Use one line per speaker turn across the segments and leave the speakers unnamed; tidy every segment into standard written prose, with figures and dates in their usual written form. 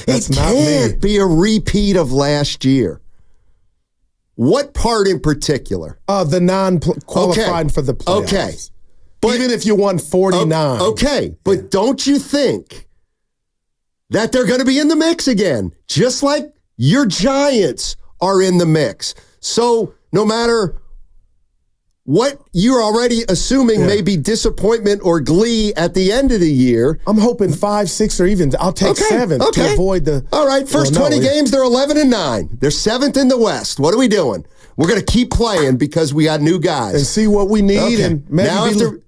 It can't be a repeat of last year. What part in particular?
The non-qualifying for the playoffs.
Okay.
But, even if you won 49.
Okay, but don't you think that they're going to be in the mix again? Just like your Giants are in the mix. So no matter what you're already assuming may be disappointment or glee at the end of the year.
I'm hoping 5, 6, or even I'll take 7 to avoid the.
All right, first 20 games, they're 11-9. They're 7th in the West. What are we doing? We're going to keep playing because we got new guys.
And see what we need. Okay. And maybe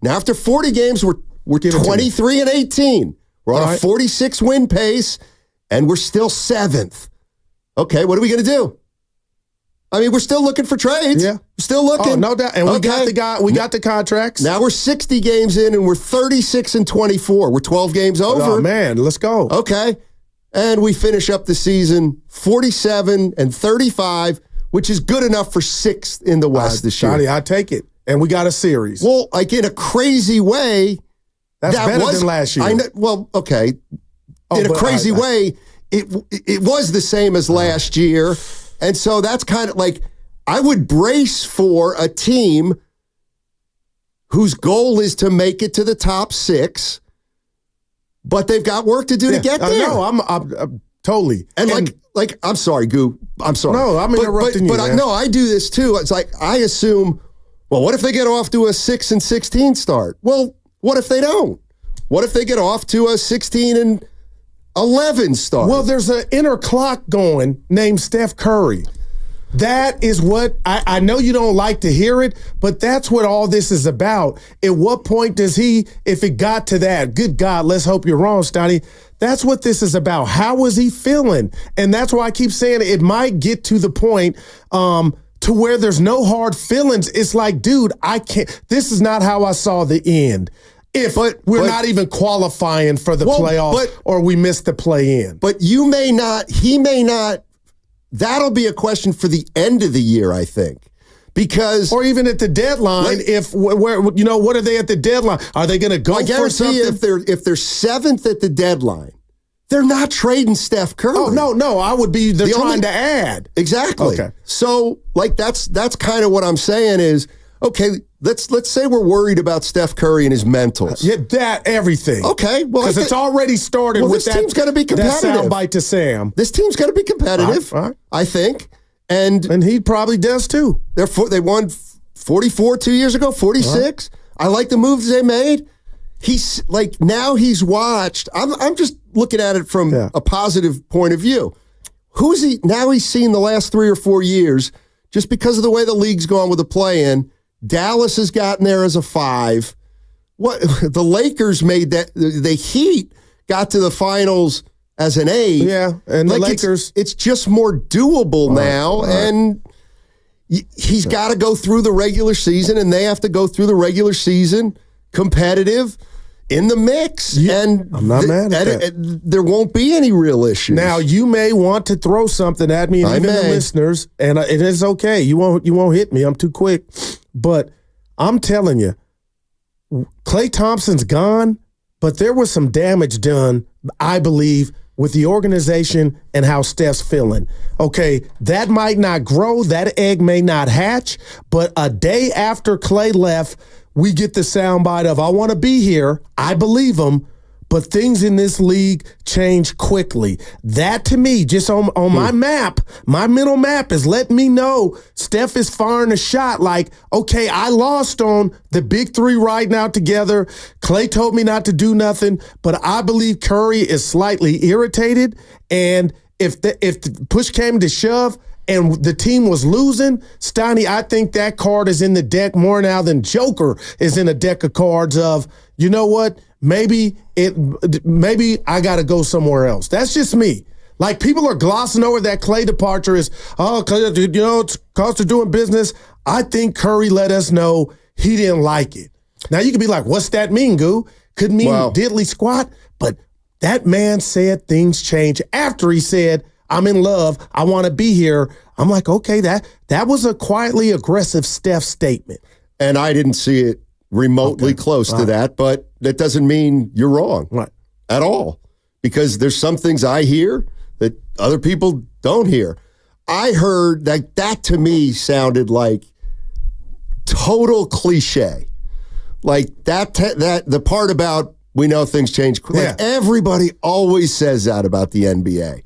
now after 40 games, we're 23-18. We're on a 46-win pace, and we're still 7th. Okay, what are we going to do? I mean, we're still looking for trades. Yeah. Still looking.
Oh, no doubt. And we got the guy. We got the contracts.
Now we're 60 games in, and we're 36-24. We're 12 games over.
Oh, man, let's go.
Okay. And we finish up the season 47-35, which is good enough for 6th in the West this year.
Johnny, I take it. And we got a series.
Well, like in a crazy way.
That's better than last year.
Well, okay. In a crazy way, it was the same as last year. And so that's kind of like, I would brace for a team whose goal is to make it to the top 6, but they've got work to do to get there.
No, I'm totally.
And like, I'm sorry, Goo. I'm sorry.
No, I'm interrupting you.
But I do this too. It's like, I assume, well, what if they get off to a 6-16 start? Well, what if they don't? What if they get off to a 16-11 start?
Well, there's an inner clock going named Steph Curry. That is what, I know you don't like to hear it, but that's what all this is about. At what point does he, if it got to that, good God, let's hope you're wrong, Steiny. That's what this is about. How was he feeling? And that's why I keep saying it might get to the point to where there's no hard feelings. It's like, dude, I can't, this is not how I saw the end. If we're not even qualifying for the playoffs or we missed the play-in.
But you may not, he may not, that'll be a question for the end of the year, I think. Because
or even at the deadline, what are they at the deadline? Are they going to go for something?
If they're 7th at the deadline, they're not trading Steph Curry.
Oh, no, I would be they're trying to add.
Exactly. Okay. So, like, that's kind of what I'm saying is, okay, let's say we're worried about Steph Curry and his mentals.
Yeah, that everything.
Okay, well,
because it's already started with
this team's going to be competitive.
That soundbite to Sam.
This team's going to be competitive. All right. I think, and
he probably does too.
They won 44 2 years ago, 46. Right. I like the moves they made. He's like now he's watched. I'm just looking at it from a positive point of view. Who's he now? He's seen the last 3 or 4 years just because of the way the league's gone with the play-in. Dallas has gotten there as a 5. What the Lakers made that the Heat got to the finals as an 8.
Yeah, and the Lakers,
it's just more doable now, and he's got to go through the regular season, and they have to go through the regular season competitive in the mix. Yeah, and
I'm not mad at that.
There won't be any real issues.
Now you may want to throw something at me, and even the listeners, and it is okay. You won't hit me. I'm too quick. But I'm telling you, Klay Thompson's gone, but there was some damage done, I believe, with the organization and how Steph's feeling. Okay, that might not grow, that egg may not hatch, but a day after Klay left, we get the soundbite of, I want to be here, I believe him, but things in this league change quickly. That, to me, just on my map, my mental map is letting me know Steph is firing a shot like, okay, I lost on the big 3 right now together. Klay told me not to do nothing, but I believe Curry is slightly irritated. And if the push came to shove and the team was losing, Steiny, I think that card is in the deck more now than Joker is in a deck of cards of, you know what, maybe I got to go somewhere else. That's just me. Like, people are glossing over that Klay departure is, Klay, it's cost of doing business. I think Curry let us know he didn't like it. Now, you could be like, what's that mean, Goo? Could mean diddly squat, but that man said things change after he said, I'm in love, I want to be here. I'm like, okay, that was a quietly aggressive Steph statement.
And I didn't see it remotely close to that, but that doesn't mean you're wrong at all. Because there's some things I hear that other people don't hear. I heard that to me sounded like total cliche. Like that the part about we know things change quickly. Like everybody always says that about the NBA.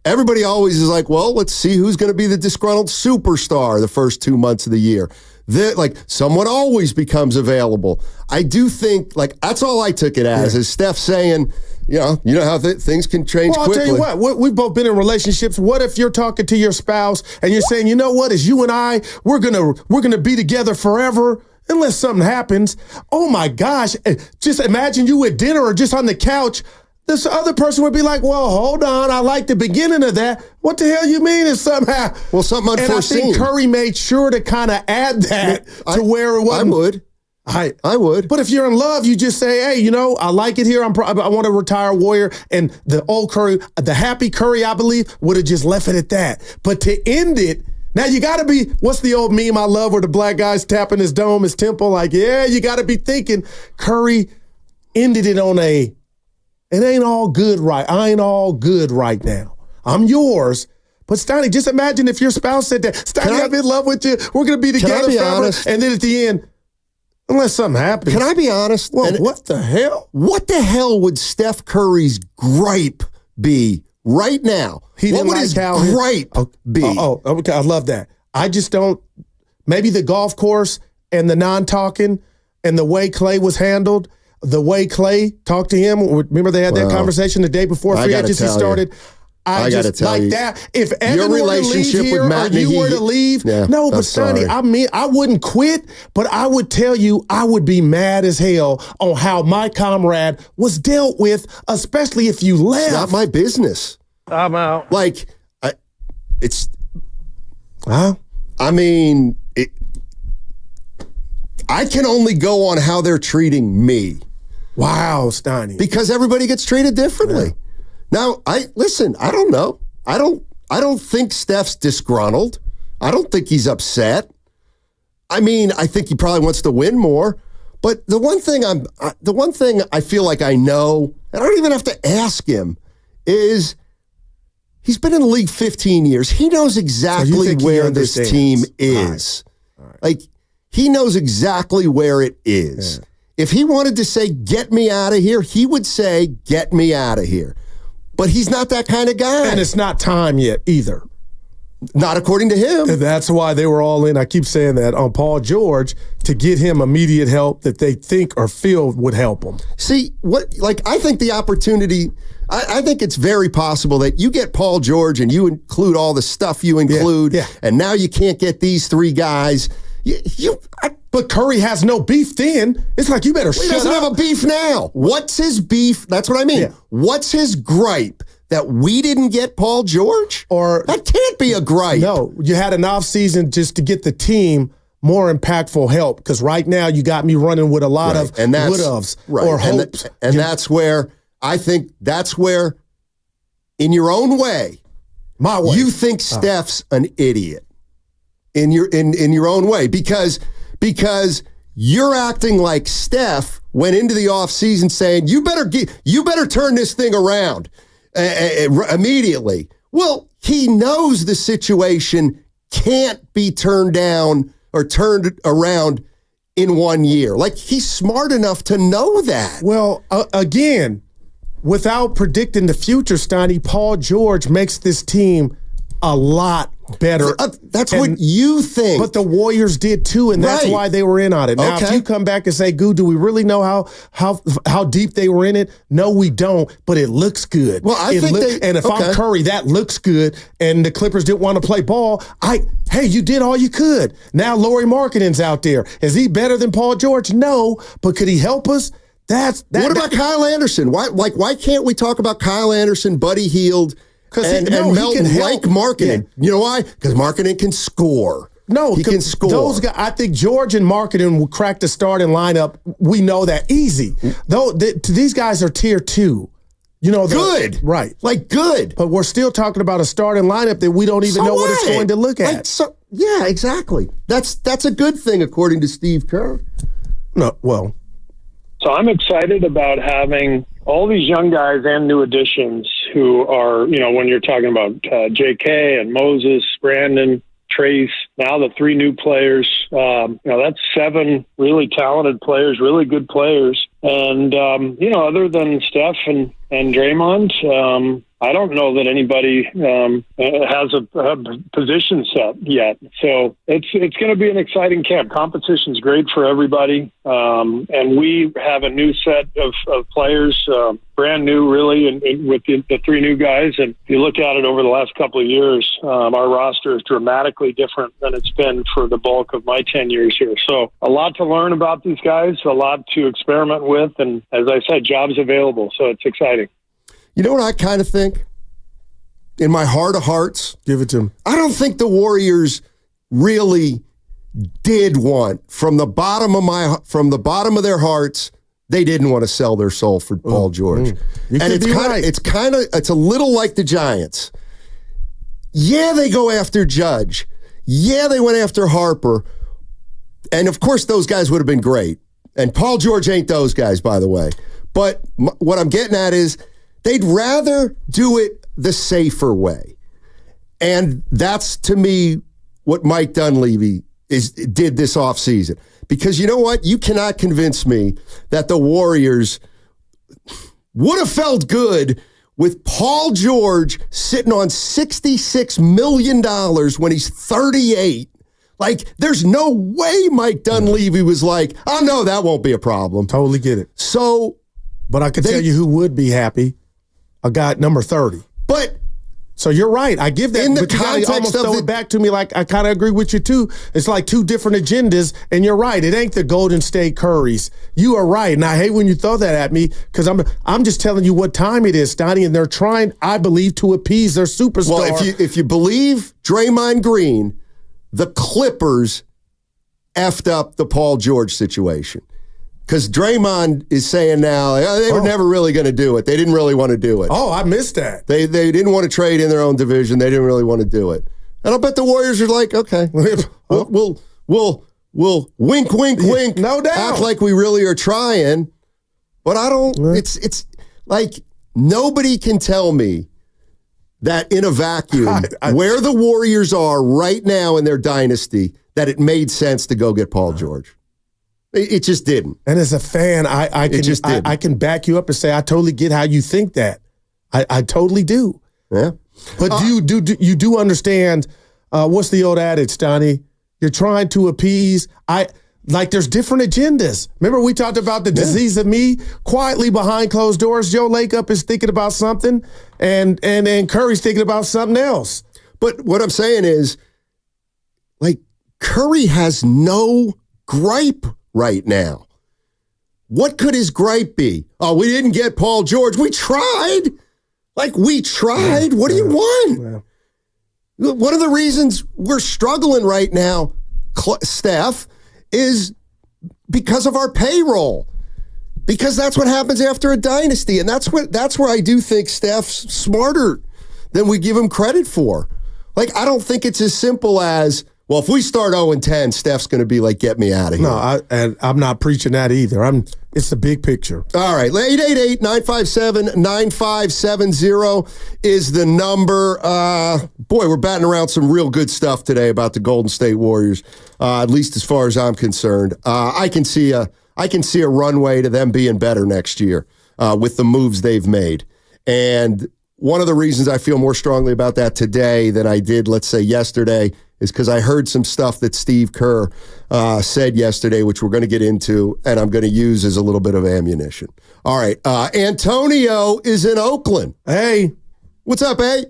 Everybody always is like, well, let's see who's going to be the disgruntled superstar the first 2 months of the year. Like someone always becomes available. I do think like that's all I took it as is Steph saying, you know how things can change quickly.
I'll tell you what, we've both been in relationships. What if you're talking to your spouse and you're saying, you know what, as you and I, we're gonna be together forever unless something happens. Oh my gosh, just imagine you at dinner or just on the couch. This other person would be like, well, hold on, I like the beginning of that. What the hell you mean is somehow?
Well, something unforeseen.
And I think Curry made sure to kind of add that to where it wasn't. I would. But if you're in love, you just say, hey, I like it here. I want to retire Warrior. And the old Curry, the happy Curry, I believe, would have just left it at that. But to end it, now you got to be, what's the old meme I love where the black guy's tapping his dome, his temple? Like, yeah, you got to be thinking Curry ended it on it ain't all good right. I ain't all good right now. I'm yours. But Steiny, just imagine if your spouse said that, Steiny, I'm in love with you. We're going to be together forever.
Honest?
And then at the end, unless something happens.
Can I be honest?
Well, what the hell?
What the hell would Steph Curry's gripe be right now? What would his gripe be?
Okay, I love that. I just don't. Maybe the golf course and the non-talking and the way Klay was handled, the way Klay talked to him. Remember they had that conversation the day before free agency started? I got to tell you that if Evan were to leave here or you were to leave, but Steiny, I mean, I wouldn't quit, but I would tell you I would be mad as hell on how my comrade was dealt with, especially if you left.
It's not my business.
I'm out.
Like, I mean, I can only go on how they're treating me.
Wow, Steiny.
Because everybody gets treated differently. Now, I don't know. I don't think Steph's disgruntled. I don't think he's upset. I mean, I think he probably wants to win more. But the one thing I feel like I know, and I don't even have to ask him, is he's been in the league 15 years. He knows exactly where this team is. All right. Like, he knows exactly where it is. Yeah. If he wanted to say, get me out of here, he would say, get me out of here. But he's not that kind of guy.
And it's not time yet either.
Not according to him.
And that's why they were all in, I keep saying that, on Paul George to get him immediate help that they think or feel would help him.
See, I think the opportunity, I think it's very possible that you get Paul George and you include all the stuff you include, and now you can't get these three guys.
But Curry has no beef then. It's like, you better shut up.
He doesn't have a beef now. What's his beef? That's what I mean. Yeah. What's his gripe? That we didn't get Paul George?
Or
that can't be a gripe.
No, you had an offseason just to get the team more impactful help, because right now you got me running with a lot of would-ofs or hopes.
And that's where, I think that's where, in your own way,
my way,
you think Steph's an idiot. In your own way, because you're acting like Steph went into the offseason saying, you better turn this thing around immediately. Well, he knows the situation can't be turned down or turned around in 1 year. Like, he's smart enough to know that.
Well, again, without predicting the future, Steiny, Paul George makes this team a lot better.
That's what you think.
But the Warriors did too, and that's why they were in on it. Now, if you come back and say, Goo, do we really know how deep they were in it? No, we don't, but it looks good.
Well,
and if I'm Curry, that looks good, and the Clippers didn't want to play ball, hey, you did all you could. Now Lauri Markkanen's out there. Is he better than Paul George? No, but could he help us? What
about Kyle Anderson? Why can't we talk about Kyle Anderson, Buddy Hield, and Melton like Markkanen? Yeah. You know why? Because Markkanen can score.
No,
he can score.
Those guys, I think George and Markkanen will crack the starting lineup. We know that easy. These guys are tier 2.
Good.
Right.
Like, good.
But we're still talking about a starting lineup that we don't even know what it's going to look at.
Yeah, exactly. That's a good thing, according to Steve Kerr.
No, well.
So I'm excited about having all these young guys and new additions who are, when you're talking about J.K. and Moses, Brandon, Trace, now the 3 new players, that's 7 really talented players, really good players. And, other than Steph and Draymond, I don't know that anybody has a position set yet. So it's going to be an exciting camp. Competition's great for everybody. And we have a new set of players, brand new really, and with the 3 new guys. And if you look at it over the last couple of years, our roster is dramatically different than it's been for the bulk of my 10 years here. So a lot to learn about these guys, a lot to experiment with. And as I said, jobs available. So it's exciting.
You know what I kind of think? In my heart of hearts,
give it to him.
I don't think the Warriors really did want from the bottom of their hearts. They didn't want to sell their soul for Paul George, and it's a little like the Giants. Yeah, they go after Judge. Yeah, they went after Harper, and of course those guys would have been great. And Paul George ain't those guys, by the way. But what I'm getting at is, they'd rather do it the safer way. And that's, to me, what Mike Dunleavy did this offseason. Because you know what? You cannot convince me that the Warriors would have felt good with Paul George sitting on $66 million when he's 38. Like, there's no way Mike Dunleavy was like, oh, no, that won't be a problem.
Totally get it. But I can tell you who would be happy. A guy at number 30. So you're right. I give that.
In the
but you
context
almost
of
throw it back to me like I kind of agree with you too. It's like 2 different agendas, and you're right. It ain't the Golden State Currys. You are right, and I hate when you throw that at me because I'm just telling you what time it is, Steiny, and they're trying, I believe, to appease their superstar.
Well, if you believe Draymond Green, the Clippers effed up the Paul George situation. Because Draymond is saying now they were never really going to do it. They didn't really want to do it.
Oh, I missed that.
They didn't want to trade in their own division. They didn't really want to do it. And I'll bet the Warriors are like, okay, we'll wink, wink, wink.
No doubt.
Act like we really are trying. But I don't. It's like nobody can tell me that in a vacuum where the Warriors are right now in their dynasty that it made sense to go get Paul George. It just didn't.
And as a fan, I can back you up and say I totally get how you think that. I totally do.
Yeah.
But you do understand what's the old adage, Steiny? You're trying to appease. There's different agendas. Remember we talked about the disease of me? Quietly behind closed doors, Joe Lacob is thinking about something and Curry's thinking about something else.
But what I'm saying is, like, Curry has no gripe right now. What could his gripe be? Oh, we didn't get Paul George. We tried. We tried. What do you want? Yeah. One of the reasons we're struggling right now, Steph, is because of our payroll. Because that's what happens after a dynasty. And that's where I do think Steph's smarter than we give him credit for. I don't think it's as simple as, well, if we start 0-10, Steph's going to be like, get me out of here.
No, I'm not preaching that either. It's the big picture.
All right, 888-957-9570 is the number. Boy, we're batting around some real good stuff today about the Golden State Warriors, at least as far as I'm concerned. I can see a runway to them being better next year with the moves they've made. And one of the reasons I feel more strongly about that today than I did, let's say, yesterday is because I heard some stuff that Steve Kerr said yesterday, which we're going to get into, and I'm going to use as a little bit of ammunition. All right. Antonio is in Oakland. Hey. What's up, hey?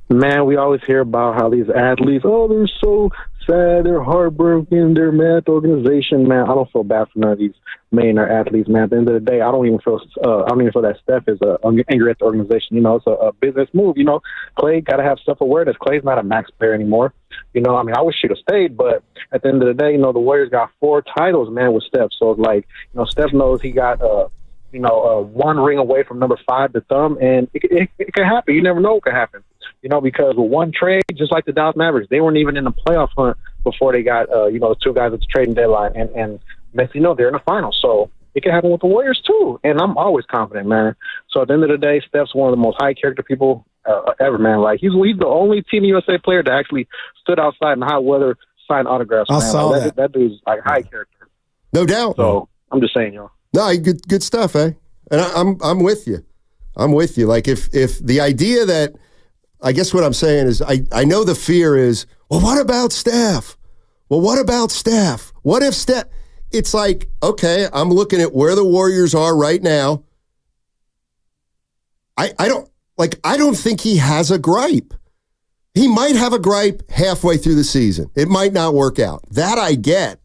Man, we always hear about how these athletes, they're so sad, they're heartbroken, they're mad at the organization. Man, I don't feel bad for none of these millionaire athletes, man. At the end of the day, I don't even feel that Steph is angry at the organization. It's a business move. Klay got to have self-awareness. Klay's not a max player anymore. I wish she'd have stayed, but at the end of the day, the Warriors got 4 titles, man, with Steph. So it's like, Steph knows he got, 1 ring away from number 5 to thumb, and it could happen. You never know what could happen. Because with one trade, just like the Dallas Mavericks, they weren't even in the playoff hunt before they got, the 2 guys at the trading deadline. And next thing you know, they're in the finals. So it can happen with the Warriors too. And I'm always confident, man. So at the end of the day, Steph's one of the most high character people ever, man. Like he's the only Team USA player that actually stood outside in hot weather, signed autographs.
I saw
that. That dude's like high character.
No doubt.
So I'm just saying, y'all.
No, good stuff, eh? And I'm with you. I'm with you. Like if the idea that, I guess what I'm saying is I know the fear is, well, what about Steph? Well, what about Steph? What if Steph? It's like, okay, I'm looking at where the Warriors are right now. I don't think he has a gripe. He might have a gripe halfway through the season. It might not work out. That I get.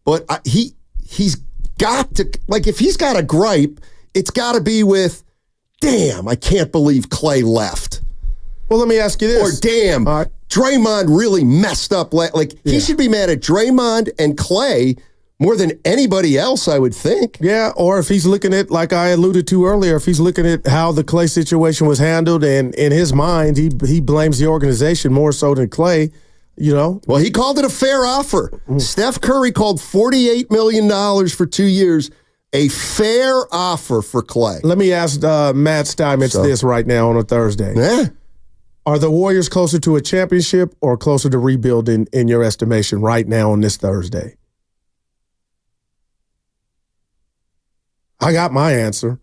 But he's got to, like, if he's got a gripe, it's got to be with, damn, I can't believe Klay left.
Well, let me ask you this.
Or damn, Draymond really messed up. He should be mad at Draymond and Klay more than anybody else, I would think.
Yeah, or if he's looking at, like I alluded to earlier, if he's looking at how the Klay situation was handled, and in his mind, he blames the organization more so than Klay, you know?
Well, he called it a fair offer. Steph Curry called $48 million for 2 years a fair offer for Klay.
Let me ask Matt Steinmetz this right now on a Thursday.
Yeah.
Are the Warriors closer to a championship or closer to rebuilding in your estimation right now on this Thursday? I got my answer.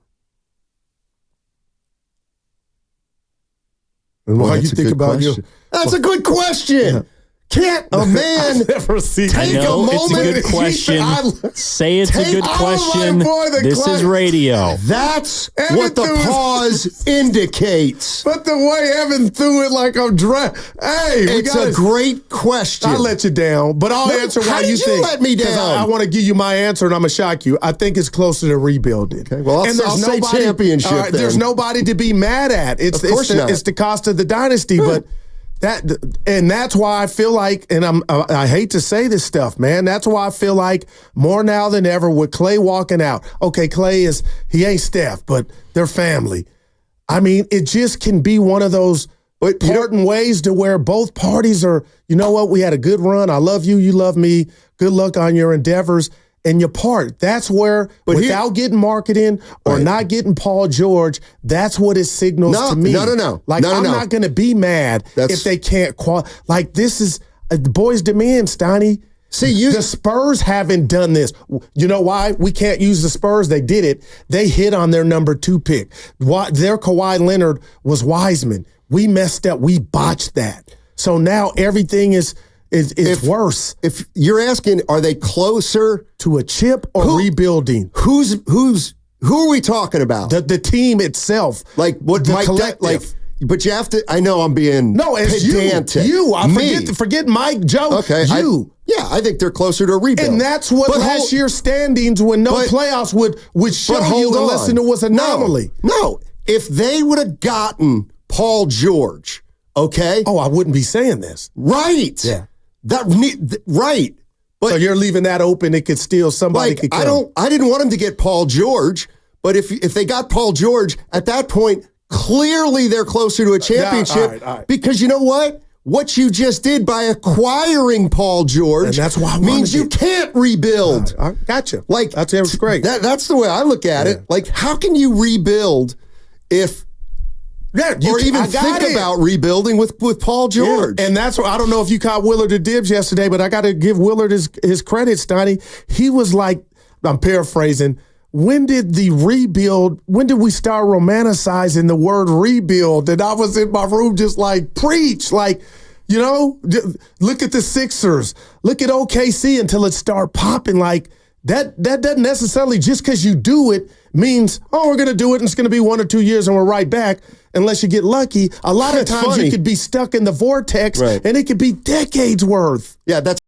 And
well,
why you think about you?
That's a good question. Yeah. Can't a man take a moment?
It's a good question. Say it's a good question. This is radio.
That's what the pause indicates.
But the way Evan threw it like I'm dry. Hey,
it's a great question.
I let you down, but I'll answer why you think.
Let me down?
I want to give you my answer, and I'm going to shock you. I think it's closer to rebuilding.
Okay, well, I'll say championship. Then.
There's nobody to be mad at. It's the cost of the dynasty, but. That's why I feel like, and I hate to say this stuff, man. That's why I feel like more now than ever with Klay walking out. Okay, Klay he ain't Steph, but they're family. I mean, it just can be one of those parting ways to where both parties are, you know what, we had a good run. I love you, you love me. Good luck on your endeavors. And you part. That's where, without getting marketing or not getting Paul George, that's what it signals to me.
No.
Like, I'm not going to be mad if they can't qualify. Like, this is the boys' demand, Steiny. See, the Spurs haven't done this. You know why? We can't use the Spurs. They did it. They hit on their number 2 pick. Their Kawhi Leonard was Wiseman. We messed up. We botched that. So now everything is worse.
If you're asking, are they closer
to a chip or rebuilding?
Who are we talking about?
The team itself.
Like what
the collective.
But you have to, I know I'm being pedantic.
Forget Mike, Joe.
Okay. I think they're closer to a rebuild.
And that's what last year's standings when playoffs would show you unless it was an anomaly.
No. If they would have gotten Paul George, okay?
Oh, I wouldn't be saying this.
Right.
Yeah.
Right. But
so you're leaving that open. It could still somebody could come.
I didn't want him to get Paul George, but if they got Paul George at that point, clearly they're closer to a championship
all right.
Because you know what? What you just did by acquiring Paul George,
and that's why
means you can't rebuild.
I gotcha.
Like
that's great.
That's the way I look at it. Like, how can you rebuild if? Yeah, or even think about rebuilding with Paul George.
Yeah. And that's what I don't know if you caught Willard or Dibs yesterday, but I got to give Willard his credit, Steiny. He was like, I'm paraphrasing, when did we start romanticizing the word rebuild? And I was in my room just like, preach, like, you know, look at the Sixers, look at OKC until it start popping. Like, that doesn't necessarily, just because you do it, means, we're going to do it and it's going to be 1 or 2 years and we're right back. Unless you get lucky, a lot of times you could be stuck in the vortex and it could be decades worth.
Yeah, that's